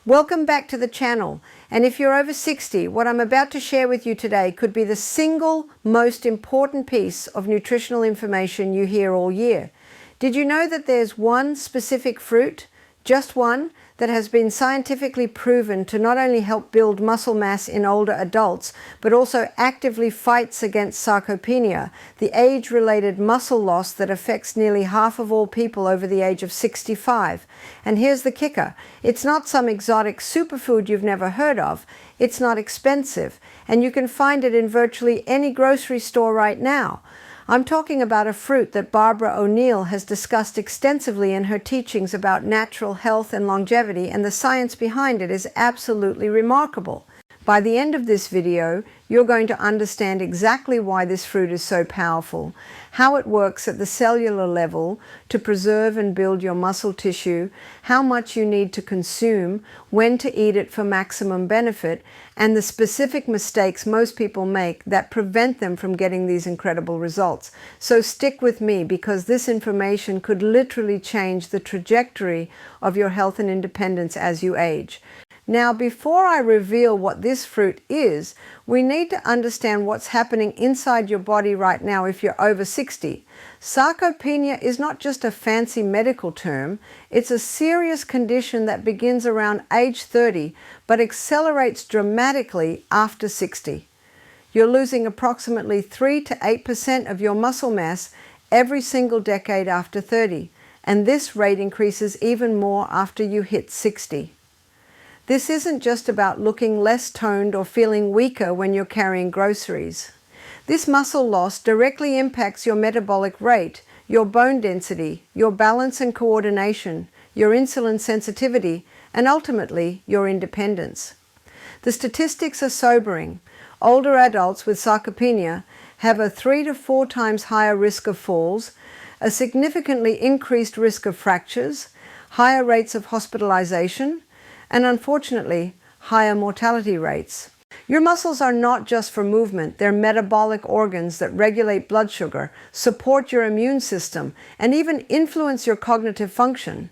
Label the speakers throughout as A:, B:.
A: Welcome back to the channel, and if you're over 60, what I'm about to share with you today could be the single most important piece of nutritional information you hear all year. Did you know that there's one specific fruit, just one, that has been scientifically proven to not only help build muscle mass in older adults, but also actively fights against sarcopenia, the age-related muscle loss that affects nearly half of all people over the age of 65. And here's the kicker. It's not some exotic superfood you've never heard of. It's not expensive, and you can find it in virtually any grocery store right now. I'm talking about a fruit that Barbara O'Neill has discussed extensively in her teachings about natural health and longevity, and the science behind it is absolutely remarkable. By the end of this video, you're going to understand exactly why this fruit is so powerful, how it works at the cellular level to preserve and build your muscle tissue, how much you need to consume, when to eat it for maximum benefit, and the specific mistakes most people make that prevent them from getting these incredible results. So stick with me, because this information could literally change the trajectory of your health and independence as you age. Now, before I reveal what this fruit is, we need to understand what's happening inside your body right now if you're over 60. Sarcopenia is not just a fancy medical term, it's a serious condition that begins around age 30 but accelerates dramatically after 60. You're losing approximately 3 to 8% of your muscle mass every single decade after 30, and this rate increases even more after you hit 60. This isn't just about looking less toned or feeling weaker when you're carrying groceries. This muscle loss directly impacts your metabolic rate, your bone density, your balance and coordination, your insulin sensitivity, and ultimately your independence. The statistics are sobering. Older adults with sarcopenia have a 3 to 4 times higher risk of falls, a significantly increased risk of fractures, higher rates of hospitalization, and unfortunately, higher mortality rates. Your muscles are not just for movement, they're metabolic organs that regulate blood sugar, support your immune system, and even influence your cognitive function.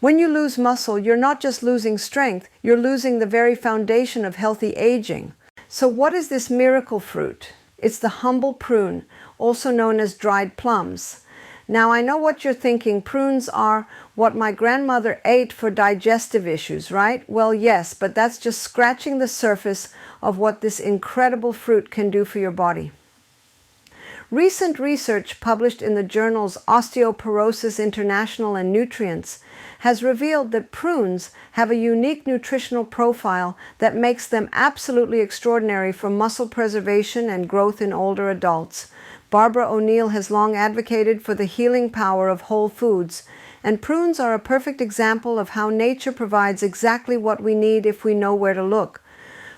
A: When you lose muscle, you're not just losing strength, you're losing the very foundation of healthy aging. So what is this miracle fruit? It's the humble prune, also known as dried plums. Now, I know what you're thinking. Prunes are what my grandmother ate for digestive issues, right? Well, yes, but that's just scratching the surface of what this incredible fruit can do for your body. Recent research published in the journals Osteoporosis International and Nutrients has revealed that prunes have a unique nutritional profile that makes them absolutely extraordinary for muscle preservation and growth in older adults. Barbara O'Neill has long advocated for the healing power of whole foods, and prunes are a perfect example of how nature provides exactly what we need if we know where to look.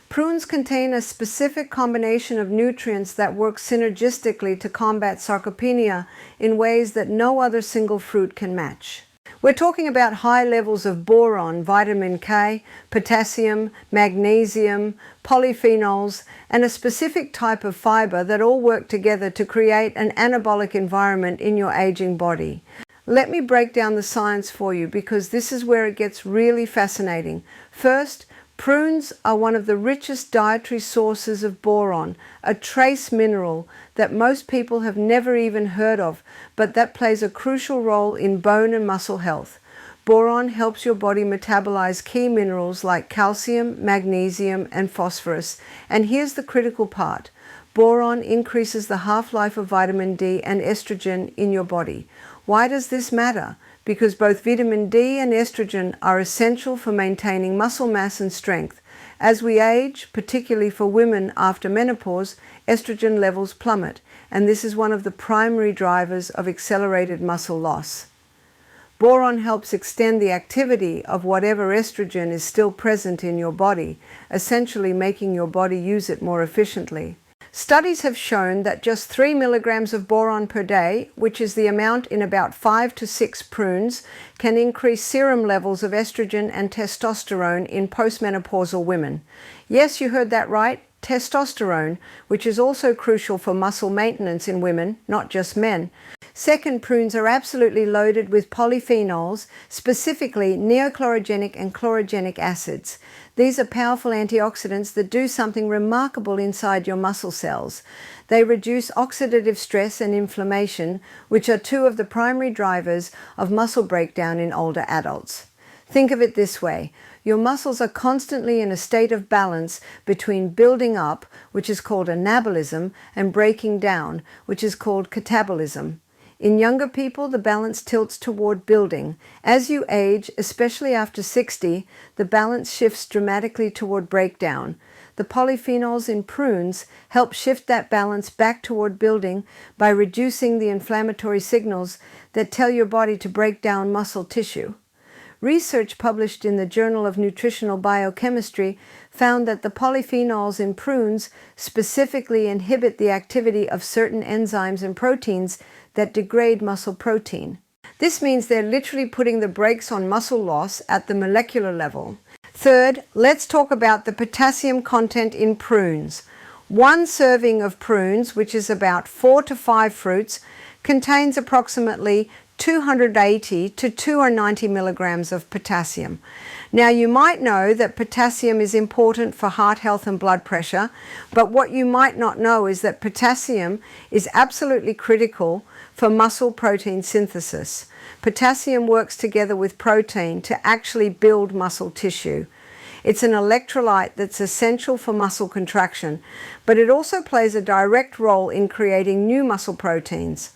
A: Prunes contain a specific combination of nutrients that work synergistically to combat sarcopenia in ways that no other single fruit can match. We're talking about high levels of boron, vitamin K, potassium, magnesium, polyphenols, and a specific type of fiber that all work together to create an anabolic environment in your aging body. Let me break down the science for you, because this is where it gets really fascinating. First, prunes are one of the richest dietary sources of boron, a trace mineral that most people have never even heard of, but that plays a crucial role in bone and muscle health. Boron helps your body metabolize key minerals like calcium, magnesium, and phosphorus. And here's the critical part. Boron increases the half-life of vitamin D and estrogen in your body. Why does this matter? Because both vitamin D and estrogen are essential for maintaining muscle mass and strength. As we age, particularly for women after menopause, estrogen levels plummet, and this is one of the primary drivers of accelerated muscle loss. Boron helps extend the activity of whatever estrogen is still present in your body, essentially making your body use it more efficiently. Studies have shown that just 3 milligrams of boron per day, which is the amount in about 5 to 6 prunes, can increase serum levels of estrogen and testosterone in postmenopausal women. Yes, you heard that right, testosterone, which is also crucial for muscle maintenance in women, not just men. Second, prunes are absolutely loaded with polyphenols, specifically neochlorogenic and chlorogenic acids. These are powerful antioxidants that do something remarkable inside your muscle cells. They reduce oxidative stress and inflammation, which are two of the primary drivers of muscle breakdown in older adults. Think of it this way. Your muscles are constantly in a state of balance between building up, which is called anabolism, and breaking down, which is called catabolism. In younger people, the balance tilts toward building. As you age, especially after 60, the balance shifts dramatically toward breakdown. The polyphenols in prunes help shift that balance back toward building by reducing the inflammatory signals that tell your body to break down muscle tissue. Research published in the Journal of Nutritional Biochemistry found that the polyphenols in prunes specifically inhibit the activity of certain enzymes and proteins that degrade muscle protein. This means they're literally putting the brakes on muscle loss at the molecular level. Third, let's talk about the potassium content in prunes. One serving of prunes, which is about 4 to 5 fruits, contains approximately 280 to 290 milligrams of potassium. Now, you might know that potassium is important for heart health and blood pressure, but what you might not know is that potassium is absolutely critical for muscle protein synthesis. Potassium works together with protein to actually build muscle tissue. It's an electrolyte that's essential for muscle contraction, but it also plays a direct role in creating new muscle proteins.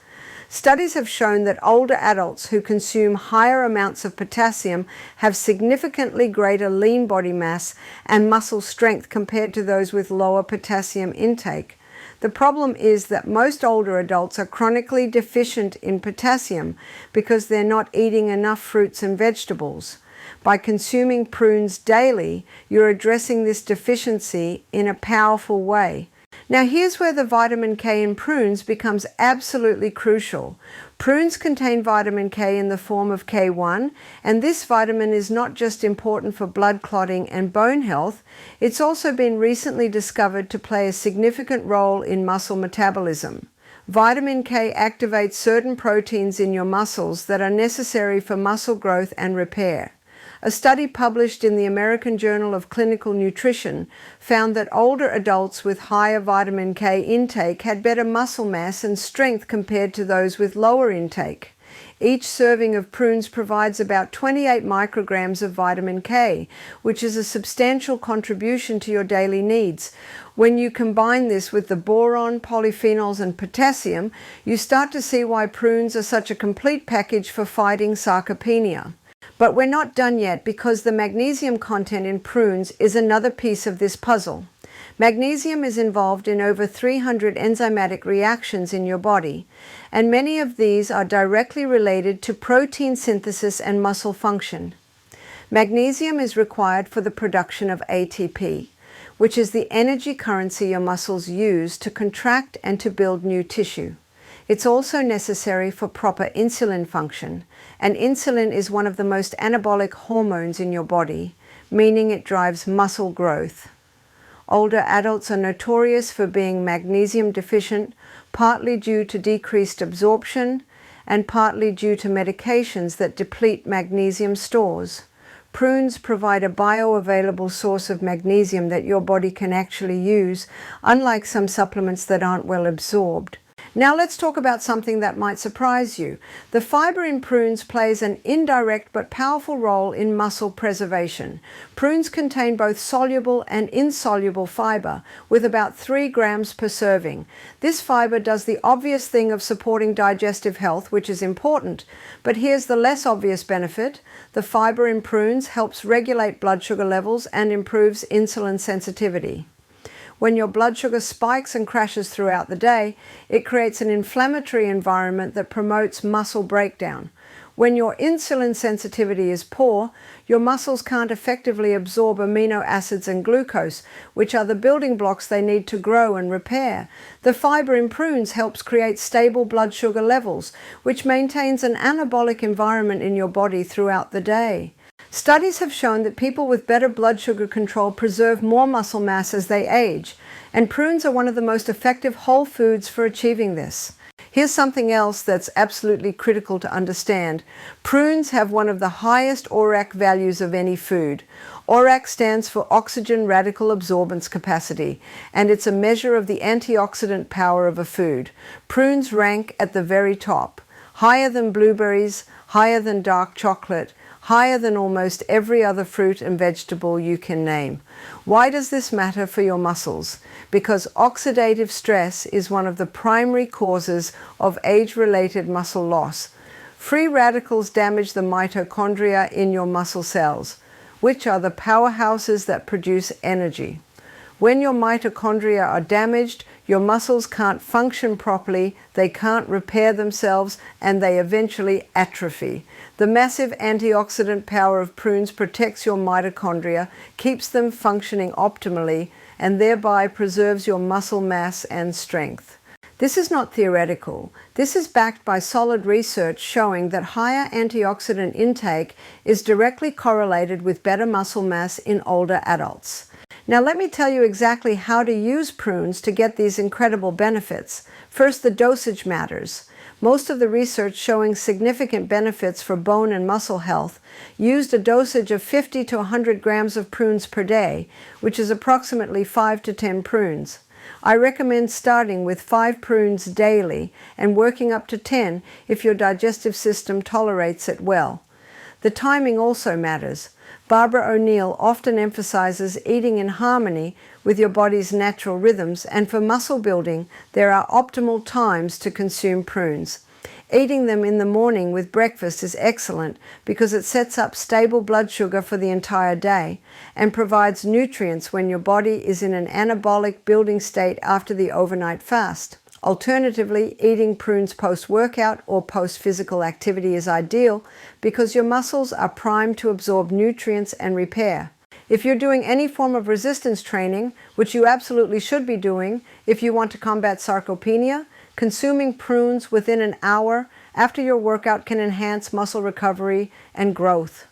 A: Studies have shown that older adults who consume higher amounts of potassium have significantly greater lean body mass and muscle strength compared to those with lower potassium intake. The problem is that most older adults are chronically deficient in potassium because they're not eating enough fruits and vegetables. By consuming prunes daily, you're addressing this deficiency in a powerful way. Now here's where the vitamin K in prunes becomes absolutely crucial. Prunes contain vitamin K in the form of K1, and this vitamin is not just important for blood clotting and bone health, it's also been recently discovered to play a significant role in muscle metabolism. Vitamin K activates certain proteins in your muscles that are necessary for muscle growth and repair. A study published in the American Journal of Clinical Nutrition found that older adults with higher vitamin K intake had better muscle mass and strength compared to those with lower intake. Each serving of prunes provides about 28 micrograms of vitamin K, which is a substantial contribution to your daily needs. When you combine this with the boron, polyphenols, and potassium, you start to see why prunes are such a complete package for fighting sarcopenia. But we're not done yet, because the magnesium content in prunes is another piece of this puzzle. Magnesium is involved in over 300 enzymatic reactions in your body, and many of these are directly related to protein synthesis and muscle function. Magnesium is required for the production of ATP, which is the energy currency your muscles use to contract and to build new tissue. It's also necessary for proper insulin function, and insulin is one of the most anabolic hormones in your body, meaning it drives muscle growth. Older adults are notorious for being magnesium deficient, partly due to decreased absorption and partly due to medications that deplete magnesium stores. Prunes provide a bioavailable source of magnesium that your body can actually use, unlike some supplements that aren't well absorbed. Now let's talk about something that might surprise you. The fiber in prunes plays an indirect but powerful role in muscle preservation. Prunes contain both soluble and insoluble fiber, with about 3 grams per serving. This fiber does the obvious thing of supporting digestive health, which is important. But here's the less obvious benefit. The fiber in prunes helps regulate blood sugar levels and improves insulin sensitivity. When your blood sugar spikes and crashes throughout the day, it creates an inflammatory environment that promotes muscle breakdown. When your insulin sensitivity is poor, your muscles can't effectively absorb amino acids and glucose, which are the building blocks they need to grow and repair. The fiber in prunes helps create stable blood sugar levels, which maintains an anabolic environment in your body throughout the day. Studies have shown that people with better blood sugar control preserve more muscle mass as they age, and prunes are one of the most effective whole foods for achieving this. Here's something else that's absolutely critical to understand. Prunes have one of the highest ORAC values of any food. ORAC stands for oxygen radical absorbance capacity, and it's a measure of the antioxidant power of a food. Prunes rank at the very top, higher than blueberries, higher than dark chocolate, higher than almost every other fruit and vegetable you can name. Why does this matter for your muscles? Because oxidative stress is one of the primary causes of age-related muscle loss. Free radicals damage the mitochondria in your muscle cells, which are the powerhouses that produce energy. When your mitochondria are damaged, your muscles can't function properly, they can't repair themselves, and they eventually atrophy. The massive antioxidant power of prunes protects your mitochondria, keeps them functioning optimally, and thereby preserves your muscle mass and strength. This is not theoretical. This is backed by solid research showing that higher antioxidant intake is directly correlated with better muscle mass in older adults. Now let me tell you exactly how to use prunes to get these incredible benefits. First, the dosage matters. Most of the research showing significant benefits for bone and muscle health used a dosage of 50 to 100 grams of prunes per day, which is approximately 5 to 10 prunes. I recommend starting with 5 prunes daily and working up to 10 if your digestive system tolerates it well. The timing also matters. Barbara O'Neill often emphasizes eating in harmony with your body's natural rhythms, and for muscle building, there are optimal times to consume prunes. Eating them in the morning with breakfast is excellent because it sets up stable blood sugar for the entire day and provides nutrients when your body is in an anabolic building state after the overnight fast. Alternatively, eating prunes post-workout or post-physical activity is ideal because your muscles are primed to absorb nutrients and repair. If you're doing any form of resistance training, which you absolutely should be doing if you want to combat sarcopenia, consuming prunes within an hour after your workout can enhance muscle recovery and growth.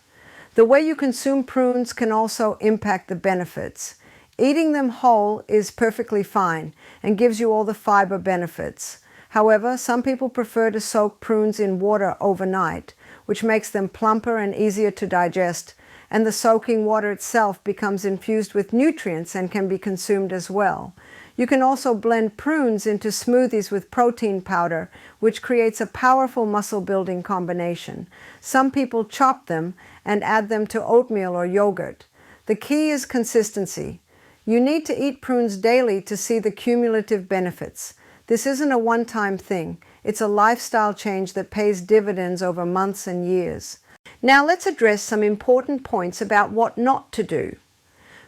A: The way you consume prunes can also impact the benefits. Eating them whole is perfectly fine and gives you all the fiber benefits. However, some people prefer to soak prunes in water overnight, which makes them plumper and easier to digest, and the soaking water itself becomes infused with nutrients and can be consumed as well. You can also blend prunes into smoothies with protein powder, which creates a powerful muscle-building combination. Some people chop them and add them to oatmeal or yogurt. The key is consistency. You need to eat prunes daily to see the cumulative benefits. This isn't a one-time thing. It's a lifestyle change that pays dividends over months and years. Now let's address some important points about what not to do.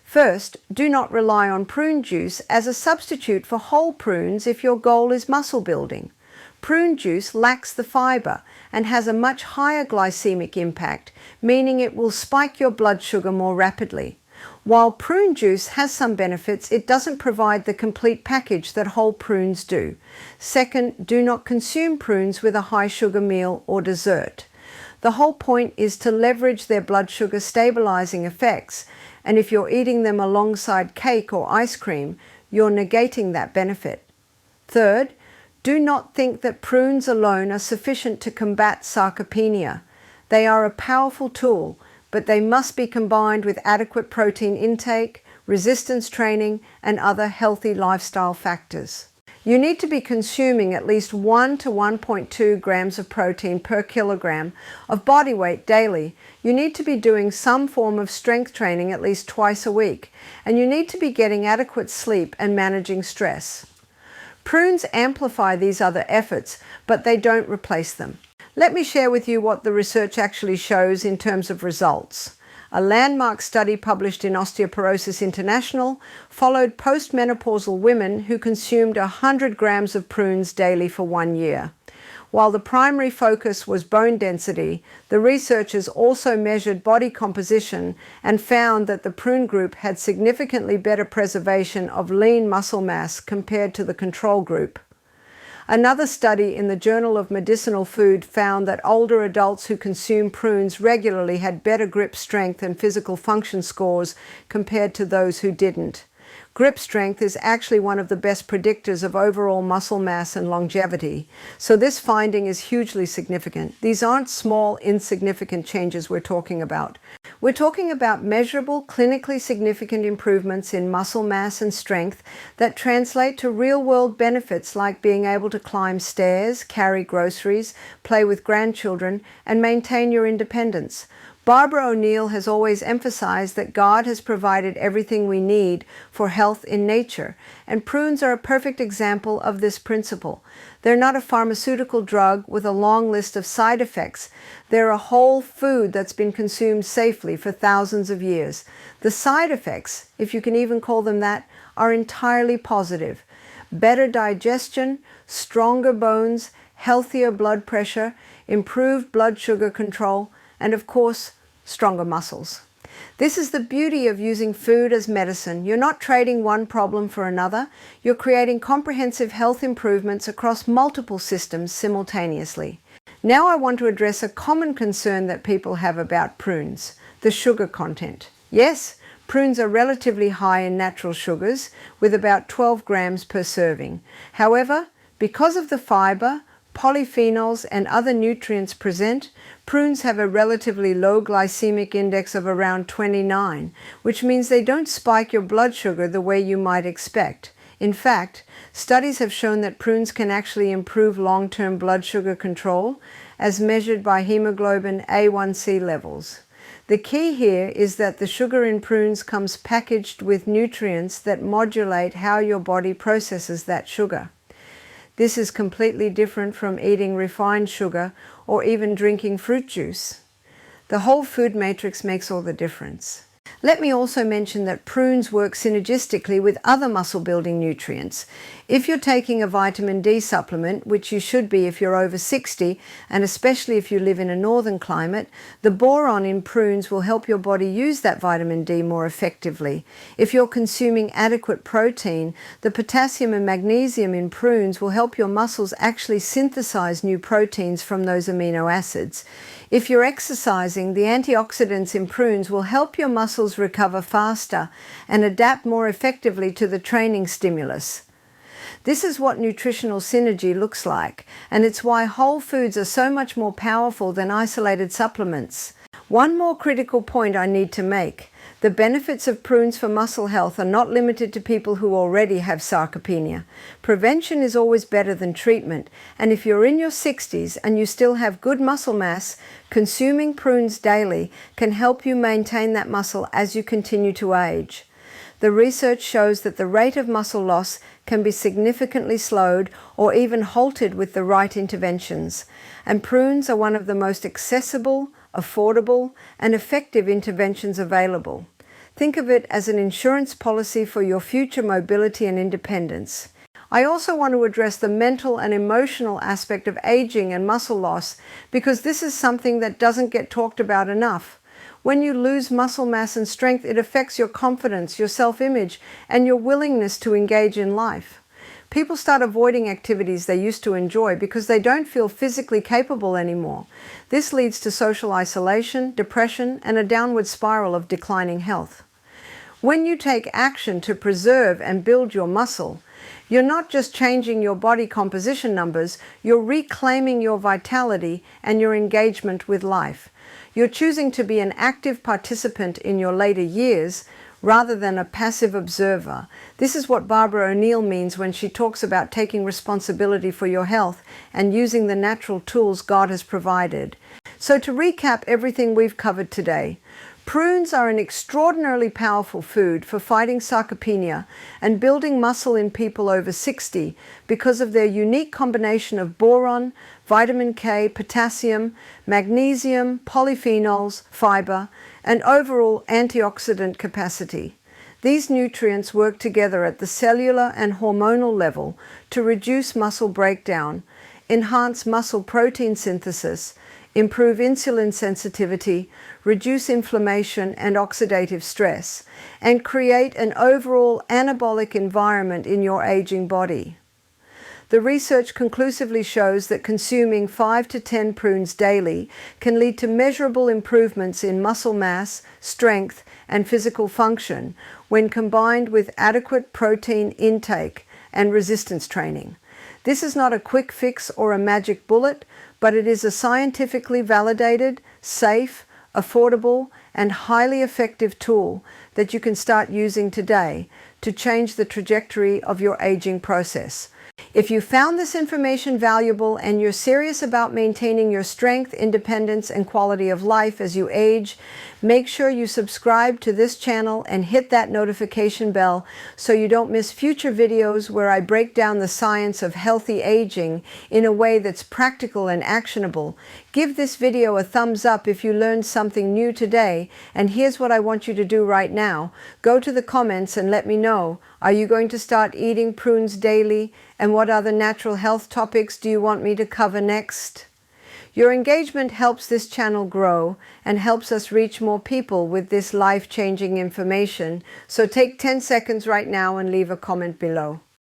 A: First, do not rely on prune juice as a substitute for whole prunes if your goal is muscle building. Prune juice lacks the fiber and has a much higher glycemic impact, meaning it will spike your blood sugar more rapidly. While prune juice has some benefits, it doesn't provide the complete package that whole prunes do. Second, do not consume prunes with a high sugar meal or dessert. The whole point is to leverage their blood sugar stabilizing effects, and if you're eating them alongside cake or ice cream, you're negating that benefit. Third, do not think that prunes alone are sufficient to combat sarcopenia. They are a powerful tool, but they must be combined with adequate protein intake, resistance training, and other healthy lifestyle factors. You need to be consuming at least 1 to 1.2 grams of protein per kilogram of body weight daily. You need to be doing some form of strength training at least twice a week, and you need to be getting adequate sleep and managing stress. Prunes amplify these other efforts, but they don't replace them. Let me share with you what the research actually shows in terms of results. A landmark study published in Osteoporosis International followed postmenopausal women who consumed 100 grams of prunes daily for 1 year. While the primary focus was bone density, the researchers also measured body composition and found that the prune group had significantly better preservation of lean muscle mass compared to the control group. Another study in the Journal of Medicinal Food found that older adults who consume prunes regularly had better grip strength and physical function scores compared to those who didn't. Grip strength is actually one of the best predictors of overall muscle mass and longevity, so this finding is hugely significant. These aren't small, insignificant changes we're talking about. We're talking about measurable, clinically significant improvements in muscle mass and strength that translate to real-world benefits like being able to climb stairs, carry groceries, play with grandchildren, and maintain your independence. Barbara O'Neill has always emphasized that God has provided everything we need for health in nature, and prunes are a perfect example of this principle. They're not a pharmaceutical drug with a long list of side effects. They're a whole food that's been consumed safely for thousands of years. The side effects, if you can even call them that, are entirely positive. Better digestion, stronger bones, healthier blood pressure, improved blood sugar control, and of course, stronger muscles. This is the beauty of using food as medicine. You're not trading one problem for another. You're creating comprehensive health improvements across multiple systems simultaneously. Now I want to address a common concern that people have about prunes, the sugar content. Yes, prunes are relatively high in natural sugars, with about 12 grams per serving. However, because of the fiber, polyphenols, and other nutrients present, prunes have a relatively low glycemic index of around 29, which means they don't spike your blood sugar the way you might expect. In fact, studies have shown that prunes can actually improve long-term blood sugar control, as measured by hemoglobin A1C levels. The key here is that the sugar in prunes comes packaged with nutrients that modulate how your body processes that sugar. This is completely different from eating refined sugar or even drinking fruit juice. The whole food matrix makes all the difference. Let me also mention that prunes work synergistically with other muscle-building nutrients. If you're taking a vitamin D supplement, which you should be if you're over 60, and especially if you live in a northern climate, the boron in prunes will help your body use that vitamin D more effectively. If you're consuming adequate protein, the potassium and magnesium in prunes will help your muscles actually synthesize new proteins from those amino acids. If you're exercising, the antioxidants in prunes will help your muscles recover faster and adapt more effectively to the training stimulus. This is what nutritional synergy looks like, and it's why whole foods are so much more powerful than isolated supplements. One more critical point I need to make. The benefits of prunes for muscle health are not limited to people who already have sarcopenia. Prevention is always better than treatment, and if you're in your 60s and you still have good muscle mass, consuming prunes daily can help you maintain that muscle as you continue to age. The research shows that the rate of muscle loss can be significantly slowed or even halted with the right interventions, and prunes are one of the most accessible, affordable, and effective interventions available. Think of it as an insurance policy for your future mobility and independence. I also want to address the mental and emotional aspect of aging and muscle loss, because this is something that doesn't get talked about enough. When you lose muscle mass and strength, it affects your confidence, your self-image, and your willingness to engage in life. People start avoiding activities they used to enjoy because they don't feel physically capable anymore. This leads to social isolation, depression, and a downward spiral of declining health. When you take action to preserve and build your muscle, you're not just changing your body composition numbers, you're reclaiming your vitality and your engagement with life. You're choosing to be an active participant in your later years rather than a passive observer. This is what Barbara O'Neill means when she talks about taking responsibility for your health and using the natural tools God has provided. So to recap everything we've covered today, prunes are an extraordinarily powerful food for fighting sarcopenia and building muscle in people over 60 because of their unique combination of boron, vitamin K, potassium, magnesium, polyphenols, fiber, and overall antioxidant capacity. These nutrients work together at the cellular and hormonal level to reduce muscle breakdown, enhance muscle protein synthesis, improve insulin sensitivity, reduce inflammation and oxidative stress, and create an overall anabolic environment in your aging body. The research conclusively shows that consuming 5 to 10 prunes daily can lead to measurable improvements in muscle mass, strength, and physical function when combined with adequate protein intake and resistance training. This is not a quick fix or a magic bullet, but it is a scientifically validated, safe, affordable, and highly effective tool that you can start using today to change the trajectory of your aging process. If you found this information valuable and you're serious about maintaining your strength, independence, and quality of life as you age, make sure you subscribe to this channel and hit that notification bell so you don't miss future videos where I break down the science of healthy aging in a way that's practical and actionable. Give this video a thumbs up if you learned something new today, and here's what I want you to do right now. Go to the comments and let me know. Are you going to start eating prunes daily? And what other natural health topics do you want me to cover next? Your engagement helps this channel grow and helps us reach more people with this life-changing information. So take 10 seconds right now and leave a comment below.